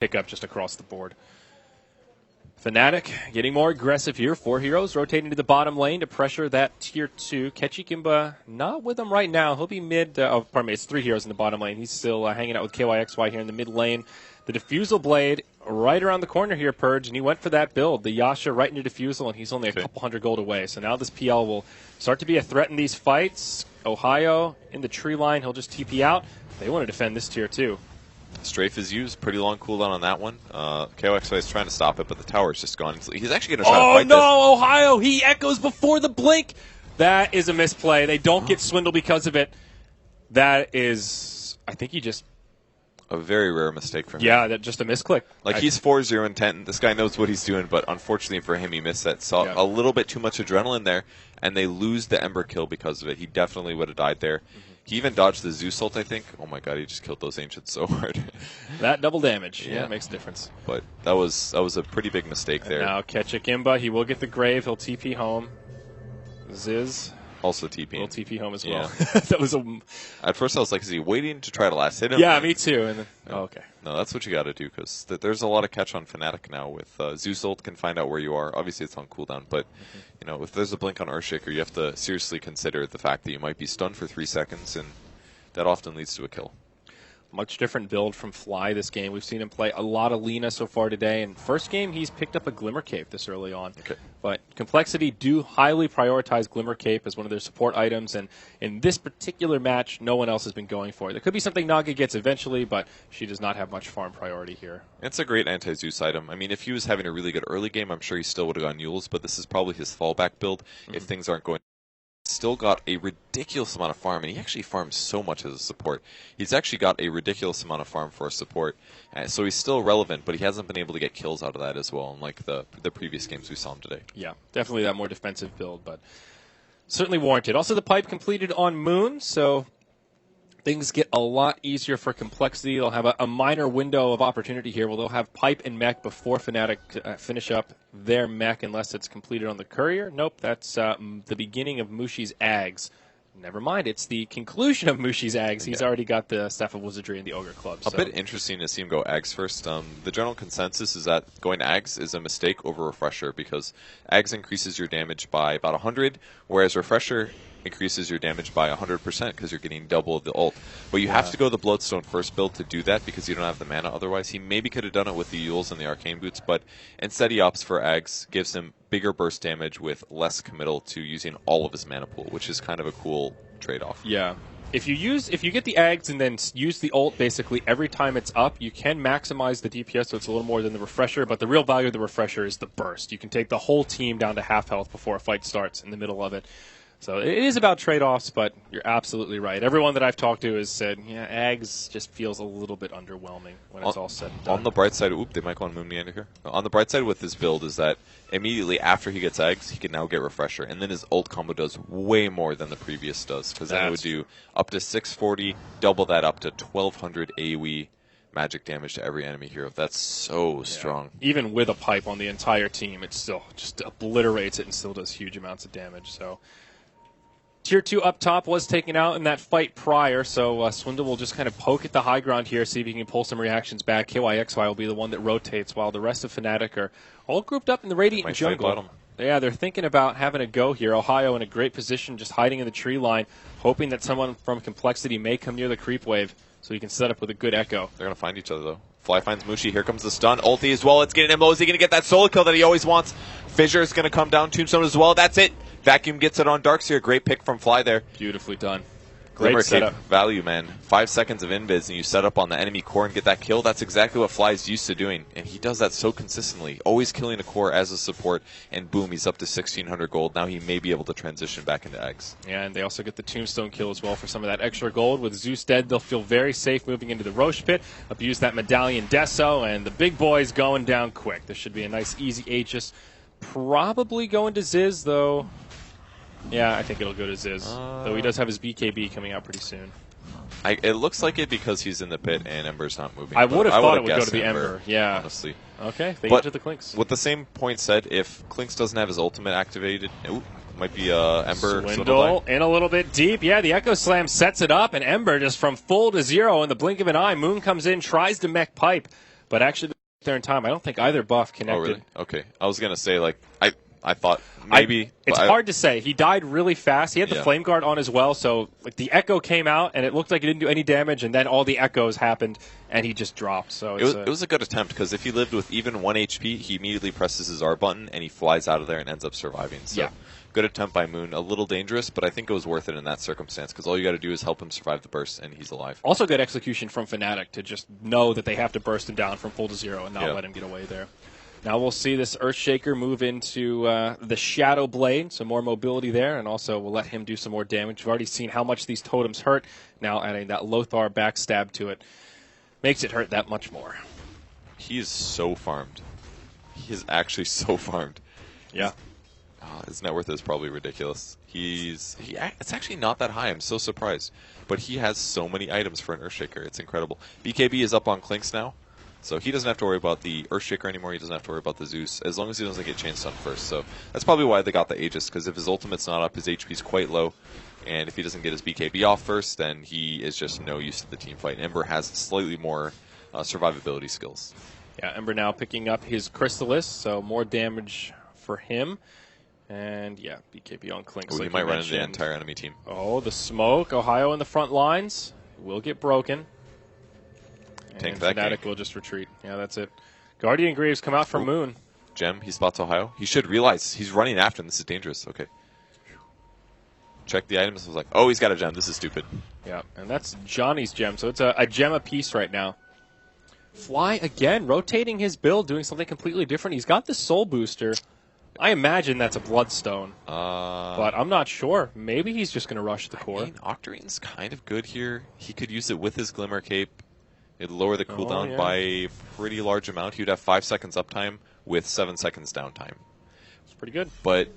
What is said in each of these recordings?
pick up just across the board. Fnatic getting more aggressive here. 4 heroes rotating to the bottom lane to pressure that tier 2. Ketchikimba not with them right now. He'll be mid. Pardon me, it's 3 heroes in the bottom lane. He's still hanging out with KYXY here in the mid lane. The Diffusal Blade right around the corner here, Purge, and he went for that build. The Yasha right into Diffusal, and he's only a couple hundred gold away. So now this PL will start to be a threat in these fights. Ohio in the tree line. He'll just TP out. They want to defend this tier 2. Strafe is used. Pretty long cooldown on that one. KOXY is trying to stop it, but the tower is just gone. He's actually going to try to fight this. Oh, no, Ohio! He echoes before the blink! That is a misplay. They don't get swindled because of it. That is, I think he just... A very rare mistake for him. Yeah, that just a misclick. Like, he's 4-0 in 10. This guy knows what he's doing, but unfortunately for him, he missed that. Saw a little bit too much adrenaline there, and they lose the Ember kill because of it. He definitely would have died there. He even dodged the Zeus ult, I think. Oh my god, he just killed those Ancients so hard. That double damage, yeah, makes a difference. But that was a pretty big mistake there. Now Ketchikimba, he will get the grave. He'll TP home. Ziz also TP. will TP home as well. That was At first I was like, is he waiting to try to last hit him? Yeah, me too. And then, okay. No, that's what you got to do, because there's a lot of catch on Fnatic now. With Zeus ult can find out where you are. Obviously, it's on cooldown, but you know, if there's a blink on Earthshaker, you have to seriously consider the fact that you might be stunned for 3 seconds, and that often leads to a kill. Much different build from Fly this game. We've seen him play a lot of Lina so far today. And first game, he's picked up a Glimmer Cape this early on. Okay. But Complexity do highly prioritize Glimmer Cape as one of their support items. And in this particular match, no one else has been going for it. There could be something Naga gets eventually, but she does not have much farm priority here. It's a great anti-Zeus item. I mean, if he was having a really good early game, I'm sure he still would have gone Yules, but this is probably his fallback build if things aren't going. Still got a ridiculous amount of farm, and he actually farms so much as a support. He's actually got a ridiculous amount of farm for a support, so he's still relevant, but he hasn't been able to get kills out of that as well, unlike the previous games we saw him today. Yeah, definitely that more defensive build, but certainly warranted. Also, the pipe completed on Moon, so things get a lot easier for Complexity. They'll have a minor window of opportunity here where they'll have pipe and mech before Fnatic finish up their mech, unless it's completed on the Courier. Nope, that's the beginning of Mushi's Ags. Never mind, it's the conclusion of Mushi's Ags. He's already got the Staff of Wizardry and the Ogre Club. A bit interesting to see him go Ags first. The general consensus is that going to Ags is a mistake over Refresher, because Ags increases your damage by about 100, whereas Refresher increases your damage by 100% because you're getting double the ult. But you have to go the Bloodstone first build to do that because you don't have the mana otherwise. He maybe could have done it with the Yules and the Arcane Boots, but instead he opts for Ags, gives him bigger burst damage with less committal to using all of his mana pool, which is kind of a cool trade-off. Yeah. If you get the Ags and then use the ult basically every time it's up, you can maximize the DPS, so it's a little more than the Refresher, but the real value of the Refresher is the burst. You can take the whole team down to half health before a fight starts in the middle of it. So it is about trade-offs, but you're absolutely right. Everyone that I've talked to has said, yeah, Ags just feels a little bit underwhelming when it's all said and done. On the bright side, they might want to move me under here. On the bright side with this build is that immediately after he gets Ags, he can now get Refresher, and then his ult combo does way more than the previous does, because then it would do up to 640, double that up to 1200 AoE magic damage to every enemy hero. That's so strong. Even with a pipe on the entire team, it still just obliterates it and still does huge amounts of damage. So Tier 2 up top was taken out in that fight prior, so Swindle will just kind of poke at the high ground here, see if he can pull some reactions back. KYXY will be the one that rotates, while the rest of Fnatic are all grouped up in the Radiant jungle. Yeah, they're thinking about having a go here. Ohio in a great position, just hiding in the tree line, hoping that someone from Complexity may come near the creep wave so he can set up with a good echo. They're going to find each other, though. Fly finds Mushi. Here comes the stun. Ulti as well. It's getting him low. Is he going to get that solo kill that he always wants? Fissure is going to come down. Tombstone as well. That's it. Vacuum gets it on Darkseer. Great pick from Fly there. Beautifully done. Great setup. Value, man. 5 seconds of invis and you set up on the enemy core and get that kill. That's exactly what Fly's used to doing. And he does that so consistently. Always killing a core as a support. And boom, he's up to 1,600 gold. Now he may be able to transition back into Eggs. Yeah, and they also get the Tombstone kill as well for some of that extra gold. With Zeus dead, they'll feel very safe moving into the Roche pit. Abuse that Medallion Deso, and the big boys going down quick. This should be a nice, easy Aegis. Probably going to Ziz, though. Yeah, I think it'll go to Ziz, though he does have his BKB coming out pretty soon. It looks like it because he's in the pit and Ember's not moving. I would have thought it would go to the Ember, yeah. Honestly. Okay, they get to the Clinks. With the same point said, if Clinks doesn't have his ultimate activated, it might be Ember. Swindle in a little bit deep. Yeah, the Echo Slam sets it up, and Ember just from full to zero in the blink of an eye. Moon comes in, tries to mech pipe, But actually, there in time, I don't think either buff connected. Oh, really? Okay. I was going to say, like, I thought maybe. It's hard to say. He died really fast. He had the Flame Guard on as well, so like the Echo came out, and it looked like it didn't do any damage, and then all the Echoes happened, and he just dropped. So it was a good attempt, because if he lived with even 1 HP, he immediately presses his R button, and he flies out of there and ends up surviving. So good attempt by Moon. A little dangerous, but I think it was worth it in that circumstance, because all you got to do is help him survive the burst, and he's alive. Also good execution from Fnatic to just know that they have to burst him down from full to 0 and not let him get away there. Now we'll see this Earthshaker move into the Shadow Blade, so more mobility there, and also we'll let him do some more damage. We've already seen how much these totems hurt. Now adding that Lothar backstab to it makes it hurt that much more. He is so farmed. He is actually so farmed. Yeah. His net worth is probably ridiculous. It's actually not that high. I'm so surprised. But he has so many items for an Earthshaker. It's incredible. BKB is up on Clinks now. So he doesn't have to worry about the Earthshaker anymore. He doesn't have to worry about the Zeus, as long as he doesn't get chain stun first. So that's probably why they got the Aegis, because if his ultimate's not up, his HP's quite low. And if he doesn't get his BKB off first, then he is just no use to the team fight. Ember has slightly more survivability skills. Yeah, Ember now picking up his Chrysalis, so more damage for him. And yeah, BKB on Clinks. He might run into the entire enemy team. Oh, the smoke. Ohio in the front lines will get broken. Tank and that Fnatic will just retreat. Yeah, that's it. Guardian Greaves come out from Moon. Gem, he spots Ohio. He should realize he's running after him. This is dangerous. Okay. Check the items. I was like, oh, he's got a gem. This is stupid. Yeah, and that's Johnny's gem. So it's a gem apiece right now. Fly again, rotating his build, doing something completely different. He's got the Soul Booster. I imagine that's a Bloodstone. But I'm not sure. Maybe he's just going to rush the core. I mean, Octarine's kind of good here. He could use it with his Glimmer Cape. It'd lower the cooldown by a pretty large amount. He'd have 5 seconds uptime with 7 seconds downtime. It's pretty good. But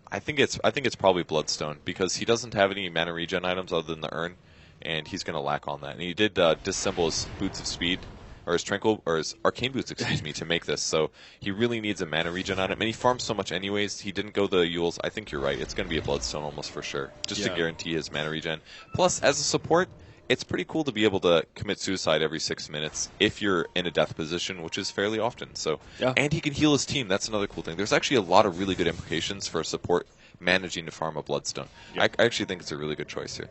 I think it's probably Bloodstone, because he doesn't have any mana regen items other than the Urn, and he's going to lack on that. And he did disassemble his Boots of Speed, or his Arcane Boots, excuse me, to make this. So he really needs a mana regen item, and he farms so much anyways. He didn't go the Yules. I think you're right. It's going to be a Bloodstone almost for sure, just to guarantee his mana regen. Plus, as a support, it's pretty cool to be able to commit suicide every 6 minutes if you're in a death position, which is fairly often. So, and he can heal his team. That's another cool thing. There's actually a lot of really good implications for a support managing to farm a Bloodstone. I actually think it's a really good choice here.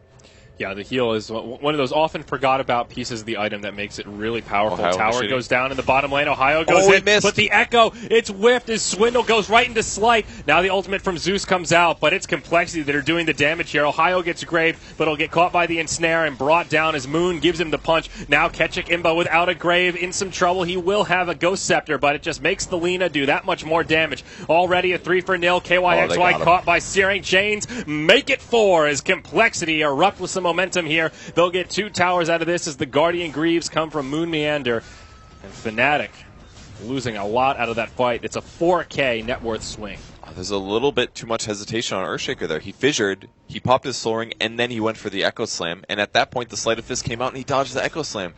Yeah, the heal is one of those often forgot about pieces of the item that makes it really powerful. Ohio Tower goes down in the bottom lane. Ohio goes in, but the Echo, it's whiffed. His Swindle goes right into Slight. Now the ultimate from Zeus comes out, but it's Complexity that are doing the damage here. Ohio gets Grave, but he'll get caught by the Ensnare and brought down as Moon gives him the punch. Now Ketchik Imba without a Grave in some trouble. He will have a Ghost Scepter, but it just makes the Lina do that much more damage. Already a 3-for-0. KYXY caught by Searing Chains. Make it 4 as Complexity erupt with some momentum here. They'll get 2 towers out of this as the Guardian Greaves come from Moon Meander. And Fnatic losing a lot out of that fight. It's a 4K net worth swing. There's a little bit too much hesitation on Earthshaker there. He fissured, he popped his Soul Ring, and then he went for the Echo Slam. And at that point, the Sleight of Fist came out and he dodged the Echo Slam.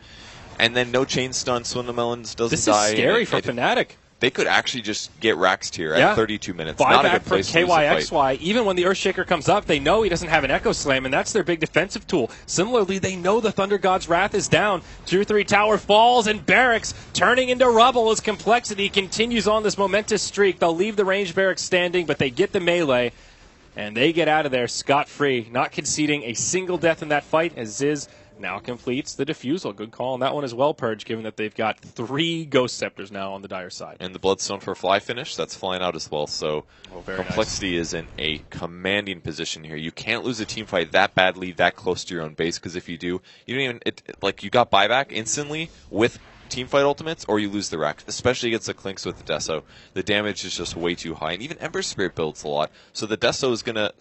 And then no chain stun, Swindlemelons doesn't die. This is scary for Fnatic. They could actually just get Raxed here at 32 minutes. Buyback not a good for place to lose the KYXY. fight. Even when the Earthshaker comes up, they know he doesn't have an Echo Slam, and that's their big defensive tool. Similarly, they know the Thunder God's Wrath is down. 2-3 tower falls, and Barracks turning into rubble as Complexity continues on this momentous streak. They'll leave the range Barracks standing, but they get the melee, and they get out of there scot-free, not conceding a single death in that fight as Ziz now completes the defusal. Good call on that one as well, Purge, given that they've got 3 Ghost Scepters now on the Dire side. And the Bloodstone for fly finish, that's flying out as well. So Complexity is in a commanding position here. You can't lose a team fight that badly, that close to your own base, because if you do, you don't even, you got buyback instantly with teamfight ultimates, or you lose the rack, especially against the Clinks with the Deso. The damage is just way too high, and even Ember Spirit builds a lot, so the Deso is going to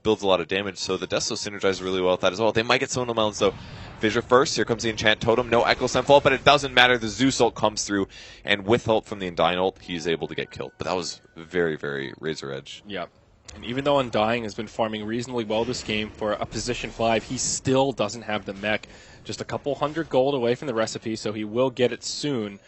builds a lot of damage, so the Deso synergizes really well with that as well. They might get some of them, so Fissure first, here comes the Enchant Totem, no Echo Slam fault, but it doesn't matter, the Zeus ult comes through, and with help from the Undying ult, he's able to get killed. But that was very, very razor edge. Yeah. And even though Undying has been farming reasonably well this game for a position 5, he still doesn't have the mech. Just a couple 100 gold away from the recipe, so he will get it soon.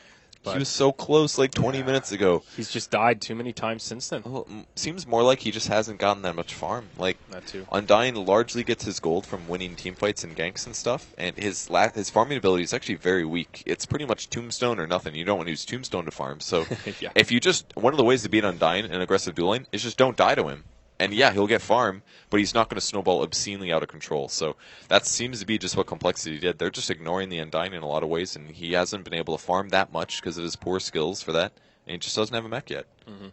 He was so close like 20 minutes ago. He's just died too many times since then. Well, seems more like he just hasn't gotten that much farm. Like, That too. Undying largely gets his gold from winning team fights and ganks and stuff, and his farming ability is actually very weak. It's pretty much Tombstone or nothing. You don't want to use Tombstone to farm. So Yeah. if you just, one of the ways to beat Undying in aggressive dueling is just don't die to him. And yeah, he'll get farm, but he's not going to snowball obscenely out of control. So that seems to be just what Complexity did. They're just ignoring the Undying in a lot of ways, and he hasn't been able to farm that much because of his poor skills for that, and he just doesn't have a mech yet. Mm-hmm.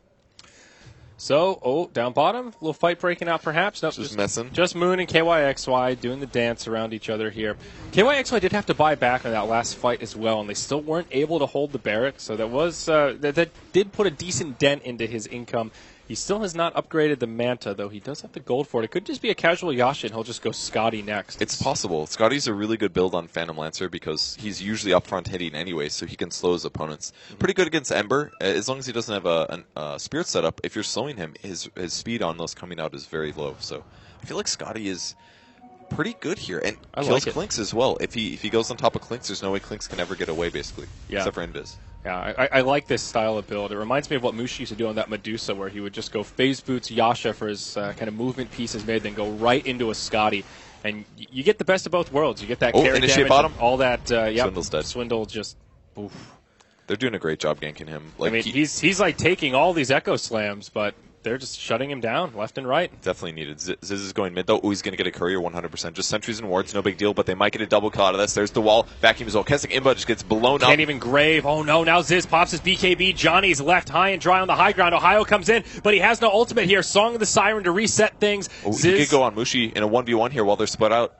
So, down bottom, little fight breaking out perhaps. Nope, Just messing. Just Moon and KYXY doing the dance around each other here. KYXY did have to buy back on that last fight as well, and they still weren't able to hold the barracks, so that was that did put a decent dent into his income. He still has not upgraded the Manta, though he does have the gold for it. It could just be a casual Yasha, and he'll just go Scotty next. It's possible. Scotty's a really good build on Phantom Lancer because he's usually up front hitting anyway, so he can slow his opponents. Pretty good against Ember, as long as he doesn't have a Spirit setup. If you're slowing him, his speed on those coming out is very low. So I feel like Scotty is pretty good here, and kills Clinks as well. If he goes on top of Clinks, there's no way Clinks can ever get away, basically, except for Invis. Yeah, I like this style of build. It reminds me of what Mushi used to do on that Medusa, where he would just go phase boots Yasha for his kind of movement pieces made, then go right into a Scotty. And you get the best of both worlds. You get that carry damage, bottom. All that. Swindle's dead. Swindle just, oof. They're doing a great job ganking him. Like, I mean, he's like taking all these Echo Slams, but they're just shutting him down left and right. Definitely needed. Ziz is going mid, though. Oh, he's going to get a courier 100%. Just sentries and wards, no big deal, but they might get a double kill out of this. There's the wall. Vacuum as well. Keswick Imba just gets blown up. Can't even grave. Oh, no. Now Ziz pops his BKB. Johnny's left high and dry on the high ground. Ohio comes in, but he has no ultimate here. Song of the Siren to reset things. Oh, he could go on Mushi in a 1v1 here while they're split out.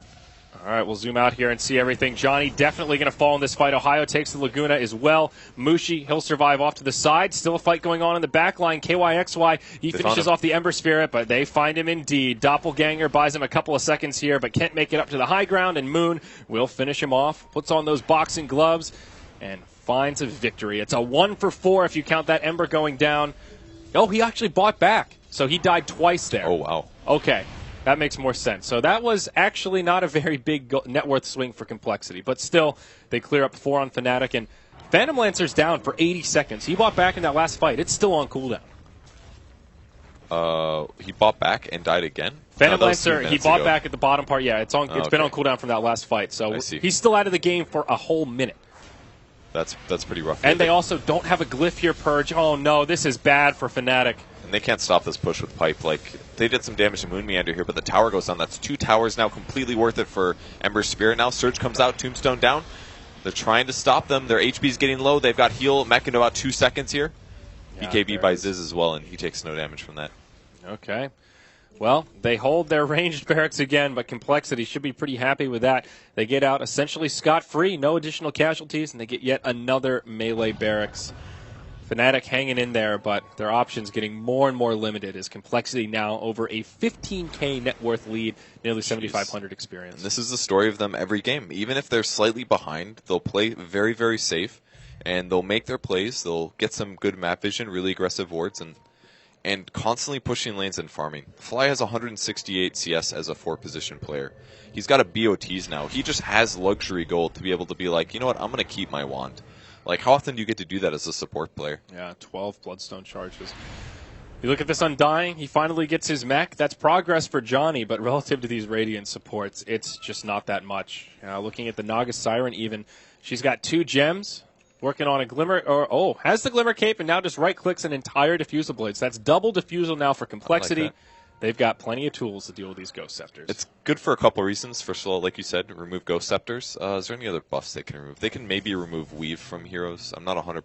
All right, we'll zoom out here and see everything. Johnny definitely going to fall in this fight. Ohio takes the Laguna as well. Mushi, he'll survive off to the side. Still a fight going on in the back line. KYXY, he finishes off the Ember Spirit, but they find him indeed. Doppelganger buys him a couple of seconds here, but can't make it up to the high ground, and Moon will finish him off. Puts on those boxing gloves and finds a victory. It's a 1 for 4 if you count that Ember going down. Oh, he actually bought back, so he died twice there. Oh, wow. Okay. That makes more sense. So that was actually not a very big net worth swing for Complexity, but still, they clear up 4 on Fnatic, and Phantom Lancer's down for 80 seconds. He bought back in that last fight. It's still on cooldown. He bought back and died again? Phantom Lancer, he bought back at the bottom part. Yeah, it's been on cooldown from that last fight, so he's still out of the game for a whole minute. That's pretty rough. And they also don't have a glyph here, Purge. Oh no, this is bad for Fnatic. And they can't stop this push with Pipe. Like, they did some damage to Moon Meander here, but the tower goes down. That's 2 towers now, completely worth it for Ember's Spirit. Now Surge comes out, Tombstone down. They're trying to stop them. Their HP's getting low. They've got heal mech in about 2 seconds here. Yeah, BKB by Ziz as well, and he takes no damage from that. Okay. Well, they hold their ranged barracks again, but Complexity should be pretty happy with that. They get out essentially scot-free, no additional casualties, and they get yet another melee barracks. Fnatic hanging in there, but their options getting more and more limited as Complexity now over a 15K net worth lead, nearly 7,500 experience. And this is the story of them every game. Even if they're slightly behind, they'll play very, very safe, and they'll make their plays. They'll get some good map vision, really aggressive wards, and constantly pushing lanes and farming. Fly has 168 CS as a 4-position player. He's got a BOTs now. He just has luxury gold to be able to be like, you know what, I'm going to keep my wand. Like, how often do you get to do that as a support player? Yeah, 12 Bloodstone charges. You look at this Undying, he finally gets his mech. That's progress for Johnny, but relative to these Radiant supports, it's just not that much. Looking at the Naga Siren even, she's got 2 gems, working on a Glimmer, has the Glimmer Cape, and now just right-clicks an entire Diffusal Blades. That's double Diffusal now for Complexity. They've got plenty of tools to deal with these Ghost Scepters. It's good for a couple of reasons. First of all, like you said, remove Ghost Scepters. Is there any other buffs they can remove? They can maybe remove Weave from heroes. I'm not 100%